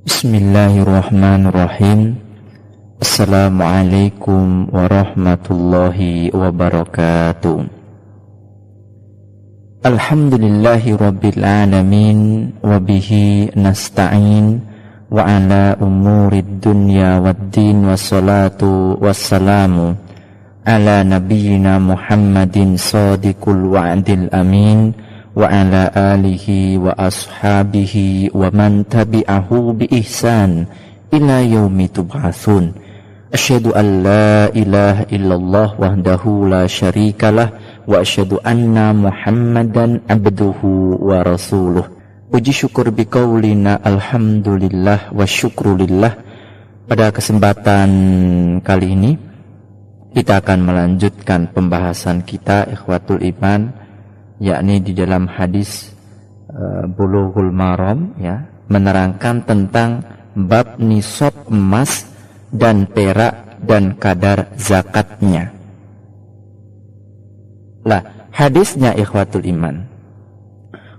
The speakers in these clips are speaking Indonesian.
Bismillahirrahmanirrahim. Assalamualaikum warahmatullahi wabarakatuh. Alhamdulillahi rabbil alamin, wabihi nasta'in, wa ala umurid dunya waddin, wassalatu wassalamu ala nabiyyina Muhammadin sadiqul wa'dil amin, wa ala alihi wa ashabihi wa man tabi'ahu bi ihsan ila yaumi tub'atsun. Asyhadu an la ilaha illallah wahdahu la syarikalah wa asyhadu anna Muhammadan abduhu wa rasuluh. Puji syukur biqaulina alhamdulillah wa syukrulillah. Pada kesempatan kali ini kita akan melanjutkan pembahasan kita ikhwatul iman, yakni di dalam hadis Bulughul Maram, ya, menerangkan tentang bab nisab emas dan perak dan kadar zakatnya. Lah, hadisnya ikhwatul iman.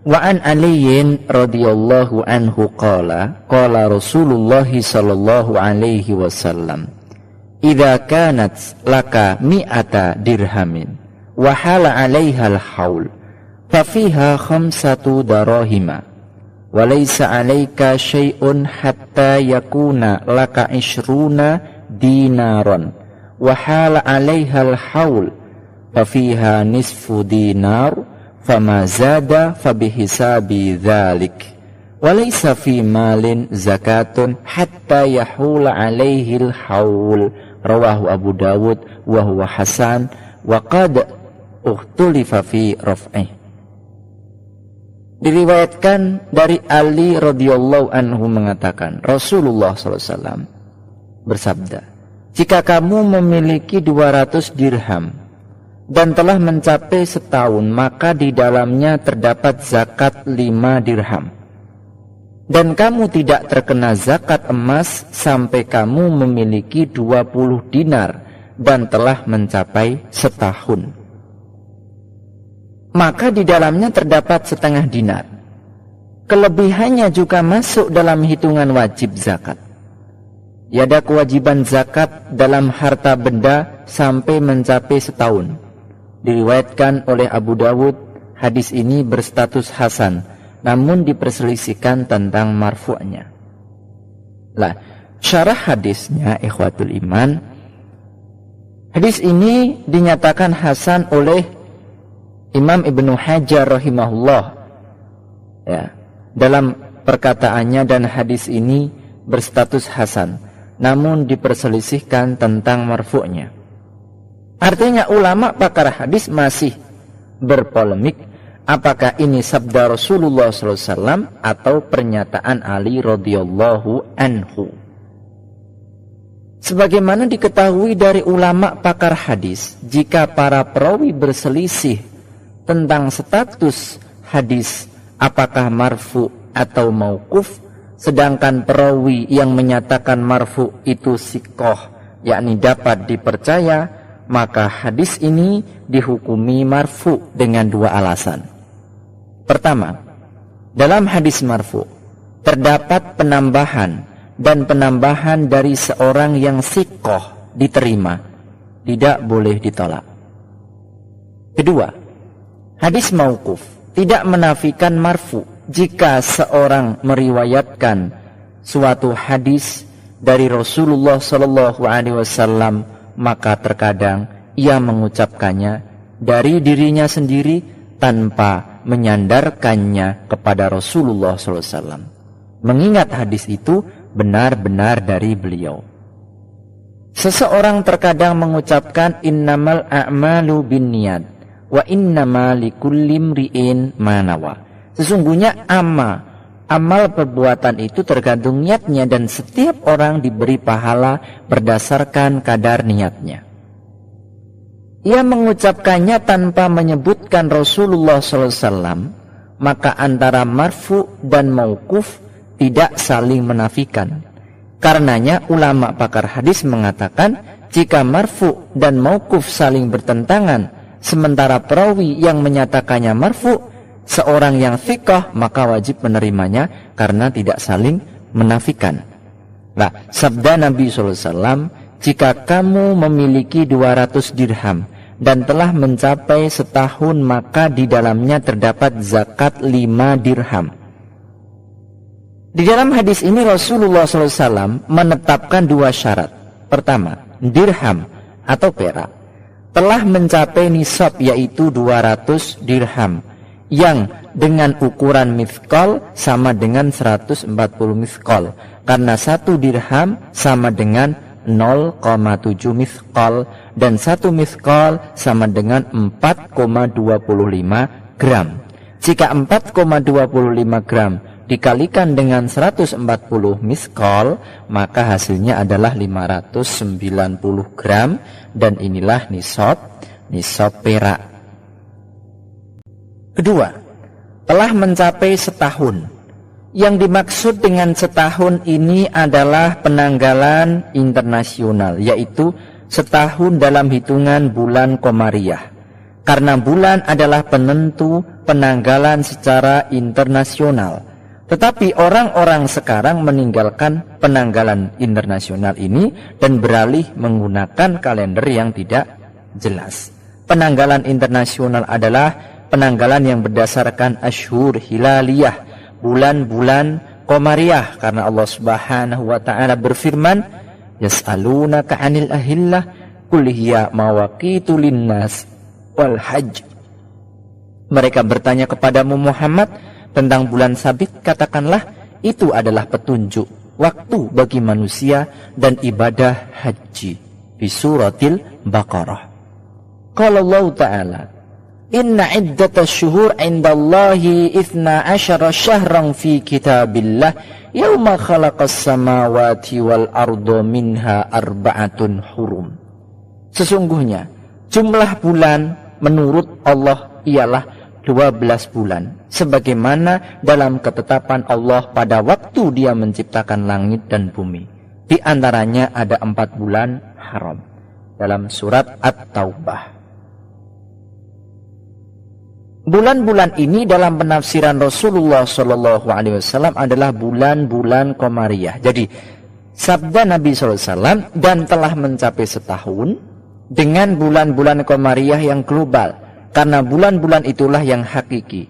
Wa an Aliyin radhiyallahu anhu qala Rasulullah sallallahu alaihi wasallam, idza kanat laka mi'ata dirhamin wa hala 'alaiha al-haul fafiha khamsatu darahima wa laysa 'alaika syai'un hatta yakuna laka 'ishruna dinaran wa hala 'alaiha al-haul fafiha nisfu dinar fama zada fabihisabi dzalik wa laysa fi malin zakatun hatta yahula 'alaihi al-haul. Rawahu Abu Dawud wa huwa hasan wa qad ukhtulifa fi raf'ih. Diriwayatkan dari Ali radhiyallahu anhu mengatakan, Rasulullah SAW bersabda, jika kamu memiliki 200 dirham dan telah mencapai setahun, maka di dalamnya terdapat zakat 5 dirham. Dan kamu tidak terkena zakat emas sampai kamu memiliki 20 dinar dan telah mencapai setahun, maka di dalamnya terdapat setengah dinar. Kelebihannya juga masuk dalam hitungan wajib zakat. Ada kewajiban zakat dalam harta benda sampai mencapai setahun. Diriwayatkan oleh Abu Dawud, hadis ini berstatus hasan, namun diperselisihkan tentang marfu'nya. Lah, syarah hadisnya ikhwatul iman, hadis ini dinyatakan hasan oleh Imam Ibnu Hajar rahimahullah, ya, dalam perkataannya, dan hadis ini berstatus hasan namun diperselisihkan tentang marfu'nya. Artinya ulama pakar hadis masih berpolemik apakah ini sabda Rasulullah SAW atau pernyataan Ali radhiyallahu anhu. Sebagaimana diketahui dari ulama pakar hadis, jika para perawi berselisih tentang status hadis apakah marfu atau mauquf, sedangkan perawi yang menyatakan marfu itu siqah, yakni dapat dipercaya, maka hadis ini dihukumi marfu dengan 2 alasan. Pertama, dalam hadis marfu terdapat penambahan, dan penambahan dari seorang yang siqah diterima, tidak boleh ditolak. Kedua, hadis mauquf tidak menafikan marfu. Jika seorang meriwayatkan suatu hadis dari Rasulullah SAW, maka terkadang ia mengucapkannya dari dirinya sendiri tanpa menyandarkannya kepada Rasulullah SAW, mengingat hadis itu benar-benar dari beliau. Seseorang terkadang mengucapkan innamal a'malu binniyat wa innama likulli imri'in ma nawa. Sesungguhnya amal perbuatan itu tergantung niatnya, dan setiap orang diberi pahala berdasarkan kadar niatnya. Ia mengucapkannya tanpa menyebutkan Rasulullah SAW, maka antara marfu dan mauquf tidak saling menafikan. Karenanya ulama pakar hadis mengatakan, jika marfu dan mauquf saling bertentangan, sementara perawi yang menyatakannya marfu seorang yang thiqah, maka wajib menerimanya karena tidak saling menafikan. Nah, sabda Nabi SAW, jika kamu memiliki 200 dirham dan telah mencapai setahun, maka di dalamnya terdapat zakat 5 dirham. Di dalam hadis ini Rasulullah SAW menetapkan 2 syarat. Pertama, dirham atau perak telah mencapai nisab, yaitu 200 dirham, yang dengan ukuran mithqal sama dengan 140 mithqal, karena 1 dirham sama dengan 0,7 mithqal dan 1 mithqal sama dengan 4,25 gram. Jika 4,25 gram dikalikan dengan 140 mithqal, maka hasilnya adalah 590 gram, dan inilah nisab perak. Kedua, telah mencapai setahun. Yang dimaksud dengan setahun ini adalah penanggalan internasional, yaitu setahun dalam hitungan bulan Qamariyah, karena bulan adalah penentu penanggalan secara internasional. Tetapi orang-orang sekarang meninggalkan penanggalan internasional ini dan beralih menggunakan kalender yang tidak jelas. Penanggalan internasional adalah penanggalan yang berdasarkan asyhur hilaliyah, bulan-bulan Qamariyah, karena Allah Subhanahu wa taala berfirman, yas'alunaka 'anil ahillah qul hiya mawaqitu linnas wal hajj. Mereka bertanya kepadamu Muhammad tentang bulan sabit, katakanlah itu adalah petunjuk waktu bagi manusia dan ibadah haji. Di suratil Baqarah. Qala Allah Ta'ala, inna iddatash syuhur 'indallahi 12 syahran fi kitabillah yauma khalaqas samawati wal arda minha arba'atun hurum. Sesungguhnya jumlah bulan menurut Allah ialah 12 bulan, sebagaimana dalam ketetapan Allah pada waktu Dia menciptakan langit dan bumi. Di antaranya ada 4 bulan haram dalam surat At-Taubah. Bulan-bulan ini dalam penafsiran Rasulullah SAW adalah bulan-bulan Qamariyah. Jadi sabda Nabi SAW, dan telah mencapai setahun dengan bulan-bulan Qamariyah yang global, karena bulan-bulan itulah yang hakiki.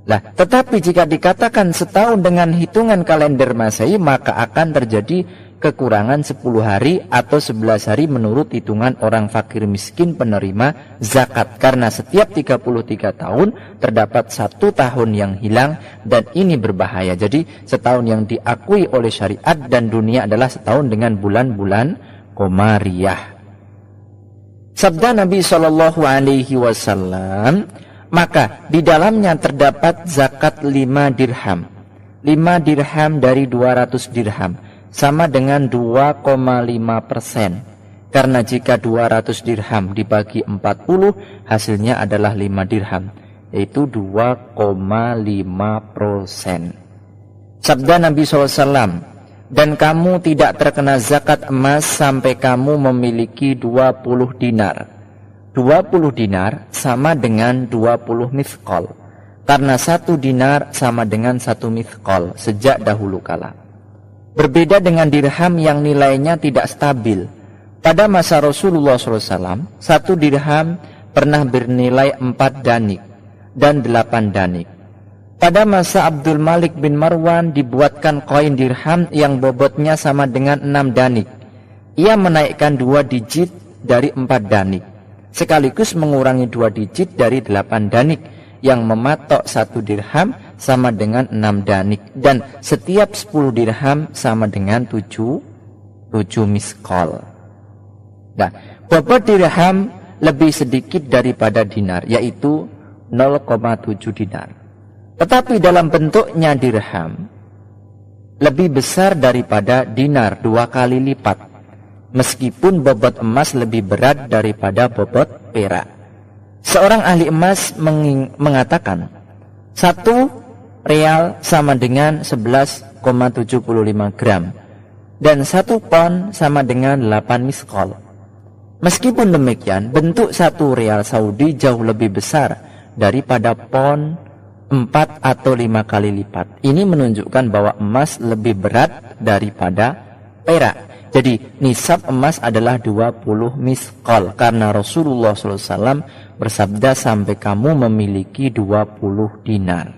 Nah, tetapi jika dikatakan setahun dengan hitungan kalender Masehi, maka akan terjadi kekurangan 10 hari atau 11 hari menurut hitungan orang fakir miskin penerima zakat, karena setiap 33 tahun terdapat 1 tahun yang hilang, dan ini berbahaya. Jadi setahun yang diakui oleh syariat dan dunia adalah setahun dengan bulan-bulan Qamariyah. Sabda Nabi SAW, maka di dalamnya terdapat zakat 5 dirham. 5 dirham dari 200 dirham sama dengan 2,5%. Karena jika 200 dirham dibagi 40, hasilnya adalah 5 dirham, yaitu 2,5%. Sabda Nabi SAW, dan kamu tidak terkena zakat emas sampai kamu memiliki 20 dinar. 20 dinar sama dengan 20 mithqal, karena 1 dinar sama dengan 1 mithqal sejak dahulu kala. Berbeda dengan dirham yang nilainya tidak stabil. Pada masa Rasulullah SAW, 1 dirham pernah bernilai 4 danik dan 8 danik. Pada masa Abdul Malik bin Marwan dibuatkan koin dirham yang bobotnya sama dengan 6 danik. Ia menaikkan 2 digit dari 4 danik, sekaligus mengurangi 2 digit dari 8 danik, yang mematok 1 dirham sama dengan 6 danik, dan setiap 10 dirham sama dengan 7 miskol. Nah, bobot dirham lebih sedikit daripada dinar, yaitu 0,7 dinar. Tetapi dalam bentuknya dirham lebih besar daripada dinar 2 kali lipat, meskipun bobot emas lebih berat daripada bobot perak. Seorang ahli emas mengatakan 1 real sama dengan 11,75 gram dan 1 pon sama dengan 8 miskol. Meskipun demikian, bentuk 1 real Saudi jauh lebih besar daripada pon 4 atau 5 kali lipat. Ini menunjukkan bahwa emas lebih berat daripada perak. Jadi nisab emas adalah 20 misqal, karena Rasulullah SAW bersabda sampai kamu memiliki 20 dinar.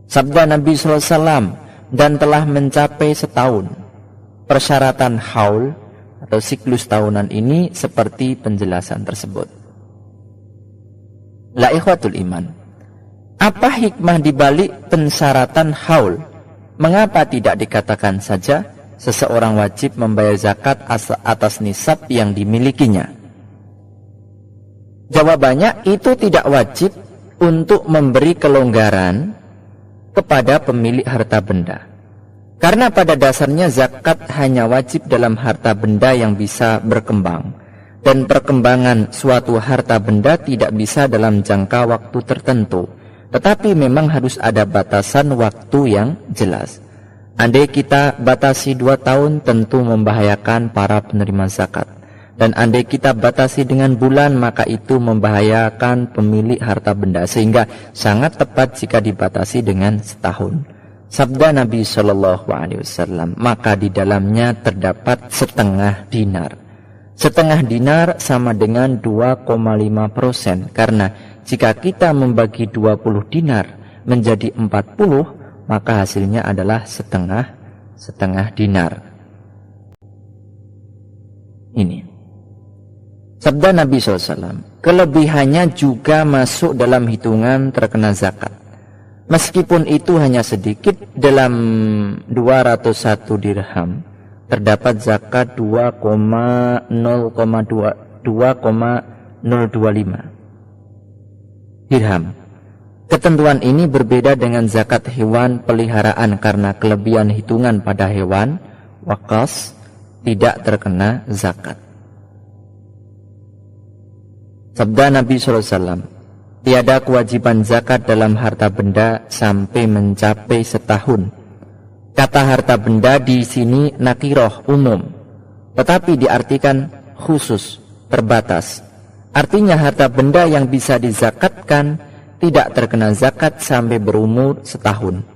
Sabda Nabi SAW, dan telah mencapai setahun. Persyaratan haul atau siklus tahunan ini seperti penjelasan tersebut. La ikhwatul iman, apa hikmah dibalik pensyaratan haul? Mengapa tidak dikatakan saja seseorang wajib membayar zakat atas nisab yang dimilikinya? Jawabannya, itu tidak wajib untuk memberi kelonggaran kepada pemilik harta benda. Karena pada dasarnya zakat hanya wajib dalam harta benda yang bisa berkembang, dan perkembangan suatu harta benda tidak bisa dalam jangka waktu tertentu, tetapi memang harus ada batasan waktu yang jelas. Andai kita batasi 2 tahun, tentu membahayakan para penerima zakat. Dan andai kita batasi dengan bulan, maka itu membahayakan pemilik harta benda, sehingga sangat tepat jika dibatasi dengan setahun. Sabda Nabi SAW, maka di dalamnya terdapat setengah dinar. Setengah dinar sama dengan 2,5%, karena jika kita membagi 20 dinar menjadi 40, maka hasilnya adalah setengah dinar. Ini sabda Nabi SAW, kelebihannya juga masuk dalam hitungan terkena zakat. Meskipun itu hanya sedikit, dalam 201 dirham terdapat zakat 2,025 dirham. Ketentuan ini berbeda dengan zakat hewan peliharaan, karena kelebihan hitungan pada hewan wakas tidak terkena zakat. Sabda Nabi SAW, tiada kewajiban zakat dalam harta benda sampai mencapai setahun. Kata harta benda di sini nakiroh, umum, tetapi diartikan khusus, terbatas. Artinya harta benda yang bisa dizakatkan tidak terkena zakat sampai berumur setahun.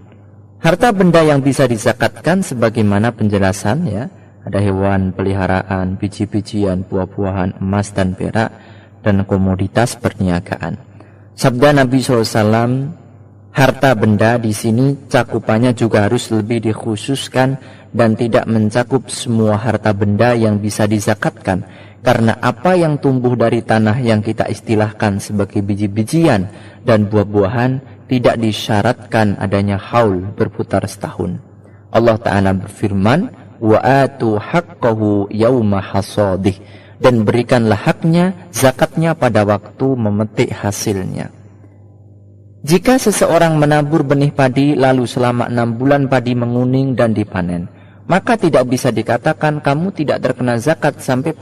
Harta benda yang bisa dizakatkan sebagaimana penjelasan, ya, ada hewan peliharaan, biji-bijian, buah-buahan, emas dan perak, dan komoditas perniagaan. Sabda Nabi SAW, harta benda di sini cakupannya juga harus lebih dikhususkan dan tidak mencakup semua harta benda yang bisa dizakatkan, karena apa yang tumbuh dari tanah yang kita istilahkan sebagai biji-bijian dan buah-buahan tidak disyaratkan adanya haul berputar setahun. Allah Ta'ala berfirman, wa atu haqqahu yawma hasadih, dan berikanlah haknya, zakatnya pada waktu memetik hasilnya. Jika seseorang menabur benih padi lalu selama 6 bulan padi menguning dan dipanen, maka tidak bisa dikatakan kamu tidak terkena zakat sampai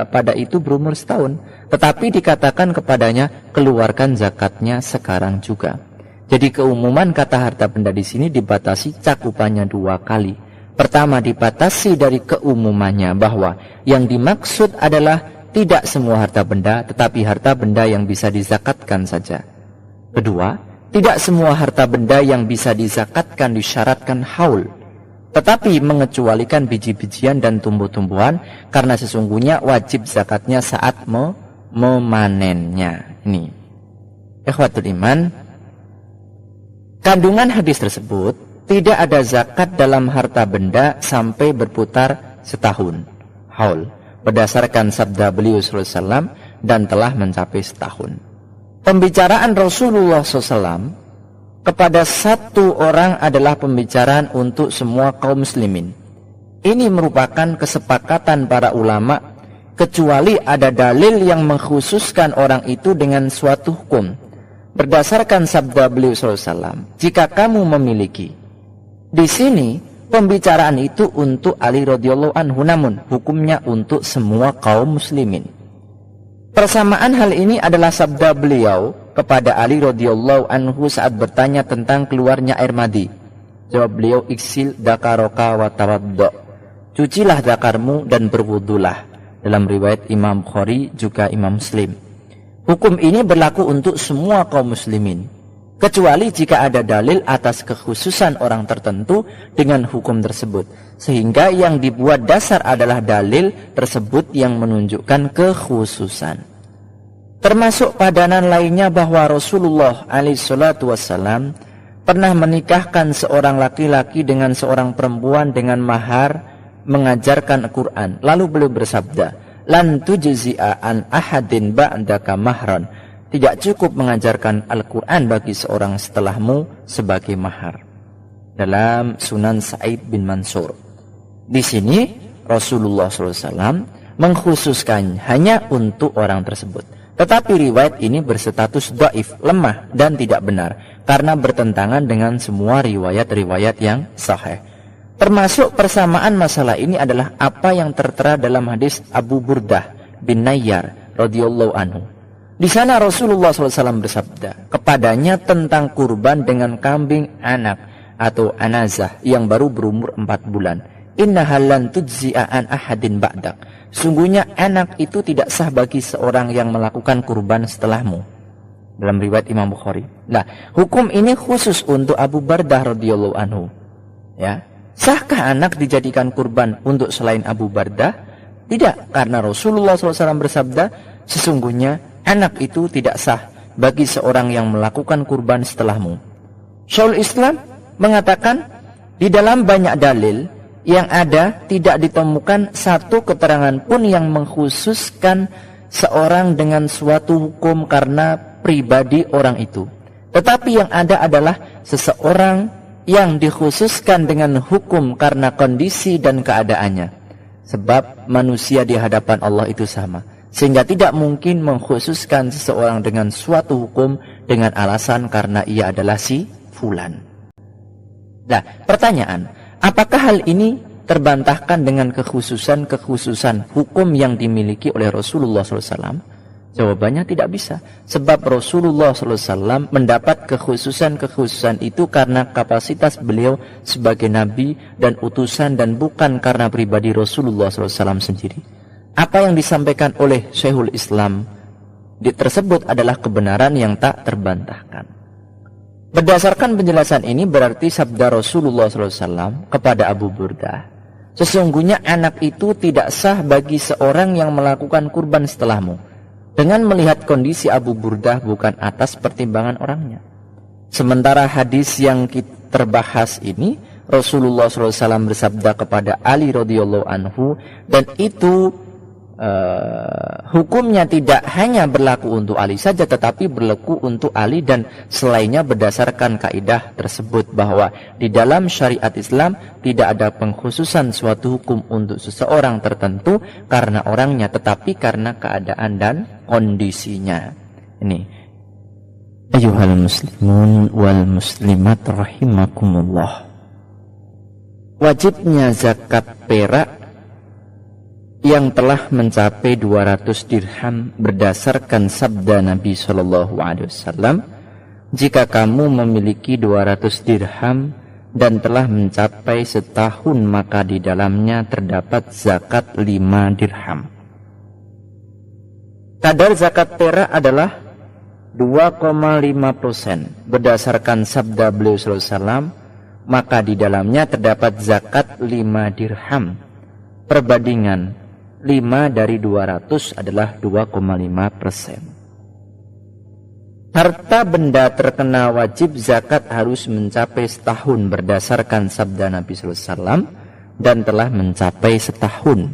pada itu berumur setahun, tetapi dikatakan kepadanya keluarkan zakatnya sekarang juga. Jadi keumuman kata harta benda di sini dibatasi cakupannya 2 kali. Pertama, dibatasi dari keumumannya bahwa yang dimaksud adalah tidak semua harta benda, tetapi harta benda yang bisa dizakatkan saja. Kedua, tidak semua harta benda yang bisa dizakatkan disyaratkan haul, tetapi mengecualikan biji-bijian dan tumbuh-tumbuhan, karena sesungguhnya wajib zakatnya saat memanennya. Ini, ikhwatul iman, kandungan hadis tersebut tidak ada zakat dalam harta benda sampai berputar setahun, haul, berdasarkan sabda beliau SAW, dan telah mencapai setahun. Pembicaraan Rasulullah SAW kepada satu orang adalah pembicaraan untuk semua kaum muslimin. Ini merupakan kesepakatan para ulama, kecuali ada dalil yang mengkhususkan orang itu dengan suatu hukum. Berdasarkan sabda beliau SAW, jika kamu memiliki. Di sini pembicaraan itu untuk Ali radhiyallahu anhu, namun hukumnya untuk semua kaum muslimin. Persamaan hal ini adalah sabda beliau kepada Ali radhiyallahu anhu saat bertanya tentang keluarnya air madi. Jawab beliau, iksil dakaroka wa tawaddo, cucilah dakarmu dan berwudulah. Dalam riwayat Imam Bukhari juga Imam Muslim. Hukum ini berlaku untuk semua kaum muslimin, kecuali jika ada dalil atas kekhususan orang tertentu dengan hukum tersebut, sehingga yang dibuat dasar adalah dalil tersebut yang menunjukkan kekhususan. Termasuk padanan lainnya bahwa Rasulullah SAW pernah menikahkan seorang laki-laki dengan seorang perempuan dengan mahar mengajarkan Al-Quran. Lalu beliau bersabda, lan tujzi'a an ahadin ba'daka mahran, tidak cukup mengajarkan Al-Quran bagi seorang setelahmu sebagai mahar. Dalam Sunan Sa'id bin Mansur. Di sini Rasulullah SAW mengkhususkan hanya untuk orang tersebut. Tetapi riwayat ini berstatus dhaif, lemah dan tidak benar, karena bertentangan dengan semua riwayat-riwayat yang sahih. Termasuk persamaan masalah ini adalah apa yang tertera dalam hadis Abu Burdah bin Nayyar radhiyallahu anhu. Di sana Rasulullah SAW bersabda kepadanya tentang kurban dengan kambing anak atau anazah yang baru berumur 4 bulan. Innaha lan tujzi'a an ahadin ba'dak. Sungguhnya anak itu tidak sah bagi seorang yang melakukan kurban setelahmu. Dalam riwayat Imam Bukhari. Nah, hukum ini khusus untuk Abu Bardah radhiyallahu anhu. Ya, sahkah anak dijadikan kurban untuk selain Abu Bardah? Tidak, karena Rasulullah SAW bersabda, sesungguhnya anak itu tidak sah bagi seorang yang melakukan kurban setelahmu. Syaikhul Islam mengatakan di dalam banyak dalil yang ada tidak ditemukan satu keterangan pun yang mengkhususkan seorang dengan suatu hukum karena pribadi orang itu. Tetapi yang ada adalah seseorang yang dikhususkan dengan hukum karena kondisi dan keadaannya. Sebab manusia di hadapan Allah itu sama, sehingga tidak mungkin mengkhususkan seseorang dengan suatu hukum dengan alasan karena ia adalah si fulan. Nah, pertanyaan, apakah hal ini terbantahkan dengan kekhususan hukum yang dimiliki oleh Rasulullah SAW? Jawabannya tidak bisa. Sebab Rasulullah SAW mendapat kekhususan itu karena kapasitas beliau sebagai nabi dan utusan, dan bukan karena pribadi Rasulullah SAW sendiri. Apa yang disampaikan oleh Syekhul Islam tersebut adalah kebenaran yang tak terbantahkan. Berdasarkan penjelasan ini berarti sabda Rasulullah SAW kepada Abu Burdah, sesungguhnya anak itu tidak sah bagi seorang yang melakukan kurban setelahmu, dengan melihat kondisi Abu Burdah bukan atas pertimbangan orangnya. Sementara hadis yang kita terbahas ini, Rasulullah SAW bersabda kepada Ali radhiyallahu anhu, dan itu hukumnya tidak hanya berlaku untuk Ali saja, tetapi berlaku untuk Ali dan selainnya berdasarkan kaidah tersebut, bahwa di dalam syariat Islam tidak ada pengkhususan suatu hukum untuk seseorang tertentu karena orangnya, tetapi karena keadaan dan kondisinya. Ini ayyuhal muslimun wal muslimat rahimakumullah. Wajibnya zakat perak yang telah mencapai 200 dirham berdasarkan sabda Nabi SAW, jika kamu memiliki 200 dirham dan telah mencapai setahun, maka di dalamnya terdapat zakat 5 dirham. Kadar zakat perak adalah 2,5% berdasarkan sabda beliau SAW, maka di dalamnya terdapat zakat 5 dirham. Perbandingan 5 dari 200 adalah 2,5%. Harta benda terkena wajib zakat harus mencapai setahun berdasarkan sabda Nabi SAW, dan telah mencapai setahun.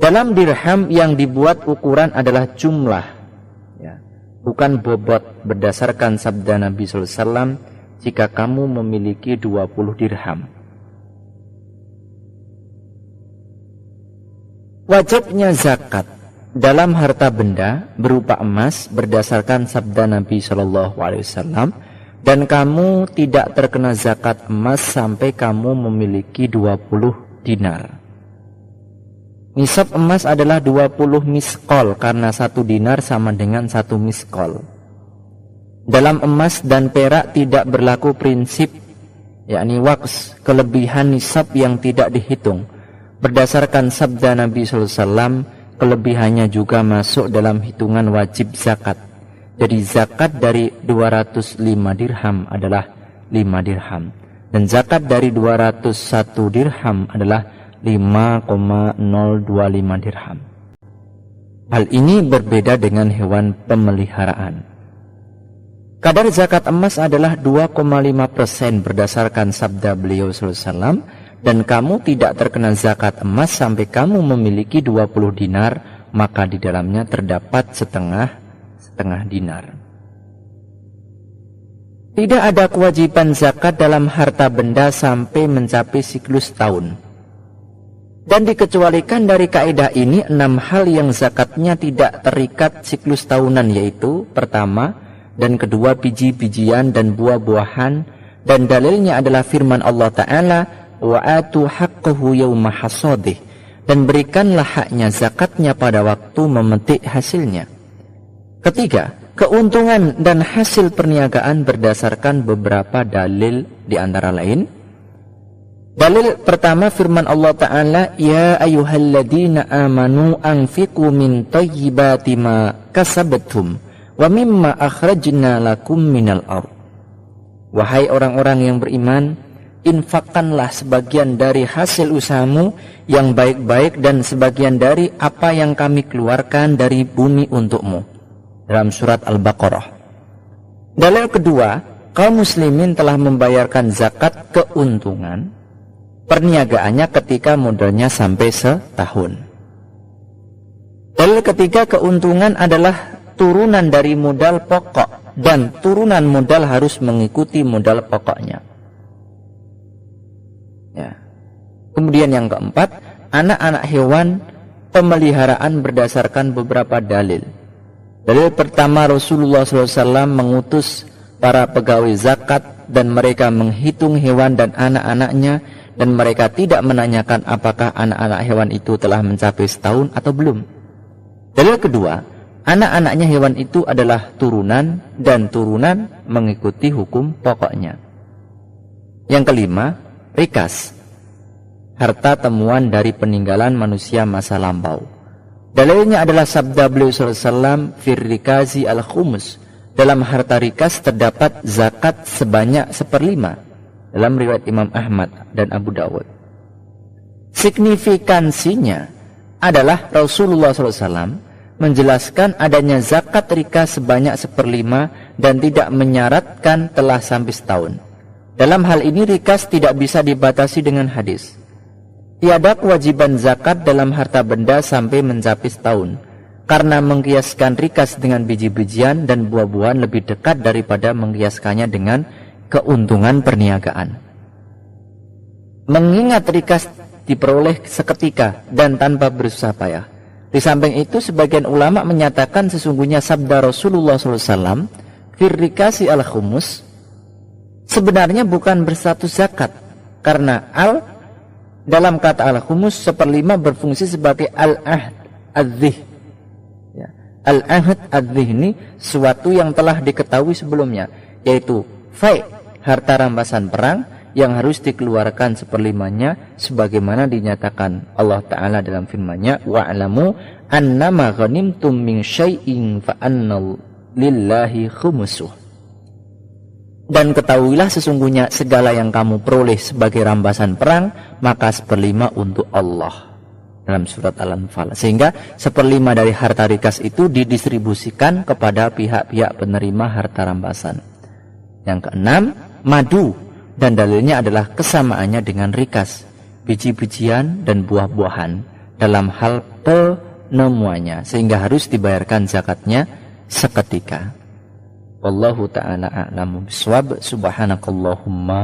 Dalam dirham yang dibuat ukuran adalah jumlah, ya, bukan bobot, berdasarkan sabda Nabi SAW, jika kamu memiliki 20 dirham. Wajibnya zakat dalam harta benda berupa emas berdasarkan sabda Nabi SAW, dan kamu tidak terkena zakat emas sampai kamu memiliki 20 dinar. Nisab emas adalah 20 miskol, karena 1 dinar sama dengan 1 miskol. Dalam emas dan perak tidak berlaku prinsip, yakni waqs, kelebihan nisab yang tidak dihitung. Berdasarkan sabda Nabi SAW, kelebihannya juga masuk dalam hitungan wajib zakat. Jadi zakat dari 205 dirham adalah 5 dirham. Dan zakat dari 201 dirham adalah 5,025 dirham. Hal ini berbeda dengan hewan pemeliharaan. Kadar zakat emas adalah 2,5% berdasarkan sabda beliau SAW, dan kamu tidak terkena zakat emas sampai kamu memiliki 20 dinar, maka di dalamnya terdapat setengah dinar. Tidak ada kewajiban zakat dalam harta benda sampai mencapai siklus tahun. Dan dikecualikan dari kaidah ini 6 hal yang zakatnya tidak terikat siklus tahunan, yaitu pertama dan kedua biji-bijian dan buah-buahan, dan dalilnya adalah firman Allah Ta'ala, wa atu haqqahu yawma hasadih, dan berikanlah haknya zakatnya pada waktu memetik hasilnya. Ketiga, keuntungan dan hasil perniagaan berdasarkan beberapa dalil, di antara lain dalil pertama firman Allah Ta'ala, ya ayyuhalladzina amanu anfiqu min thayyibati ma kasabtum wa mimma akhrajna lakum minal ardh. Wahai orang-orang yang beriman, infakkanlah sebagian dari hasil usahamu yang baik-baik dan sebagian dari apa yang kami keluarkan dari bumi untukmu. Dalam surat Al-Baqarah. Dalil kedua, kaum muslimin telah membayarkan zakat keuntungan perniagaannya ketika modalnya sampai setahun. Dalil ketiga, keuntungan adalah turunan dari modal pokok, dan turunan modal harus mengikuti modal pokoknya. Ya. Kemudian yang keempat, anak-anak hewan pemeliharaan berdasarkan beberapa dalil. Dalil pertama, Rasulullah SAW mengutus para pegawai zakat dan mereka menghitung hewan dan anak-anaknya, dan mereka tidak menanyakan apakah anak-anak hewan itu telah mencapai setahun atau belum. Dalil kedua, anak-anaknya hewan itu adalah turunan, dan turunan mengikuti hukum pokoknya. Yang kelima, rikas, harta temuan dari peninggalan manusia masa lampau. Dalilnya adalah sabda beliau SAW, fir rikazi al-khumus, dalam harta rikas terdapat zakat sebanyak 1/5, dalam riwayat Imam Ahmad dan Abu Dawud. Signifikansinya adalah Rasulullah SAW menjelaskan adanya zakat rikas sebanyak 1/5 dan tidak menyaratkan telah sampai setahun. Dalam hal ini rikas tidak bisa dibatasi dengan hadis. Tiada kewajiban zakat dalam harta benda sampai mencapai setahun, karena mengkiaskan rikas dengan biji-bijian dan buah-buahan lebih dekat daripada mengkiaskannya dengan keuntungan perniagaan. Mengingat rikas diperoleh seketika dan tanpa bersusah payah. Di samping itu, sebagian ulama menyatakan sesungguhnya sabda Rasulullah SAW, fir rikasi al-khumus, sebenarnya bukan berstatus zakat, karena dalam kata al-khumus 1/5 berfungsi sebagai al-ahd ad-dhih. Ya. Al-ahd ad-dhih ini sesuatu yang telah diketahui sebelumnya, yaitu fai', harta rampasan perang yang harus dikeluarkan 1/5-nya sebagaimana dinyatakan Allah Ta'ala dalam firman-Nya, wa'lamu annama ghanimtum min syai'in fa anna lillahi khumusuh. Dan ketahuilah sesungguhnya segala yang kamu peroleh sebagai rampasan perang, maka 1/5 untuk Allah. Dalam surat Al-Anfal. Sehingga 1/5 dari harta rikas itu didistribusikan kepada pihak-pihak penerima harta rampasan. Yang keenam, madu. Dan dalilnya adalah kesamaannya dengan rikas, biji-bijian dan buah-buahan dalam hal penemuannya, sehingga harus dibayarkan zakatnya seketika. Wallahu ta'ala a'lamu bishawab. Subhanakallahumma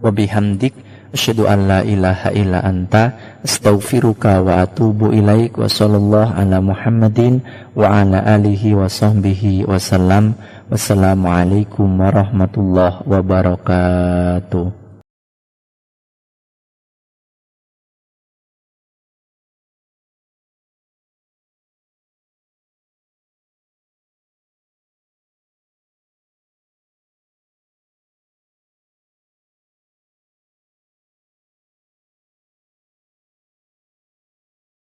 wa bihamdik, asyhadu an la ilaha illa anta, astaghfiruka wa atubu ilaik. Wa sallallahu ala Muhammadin wa ala alihi wa sahbihi wa sallam. Wassalamualaikum warahmatullahi wabarakatuh.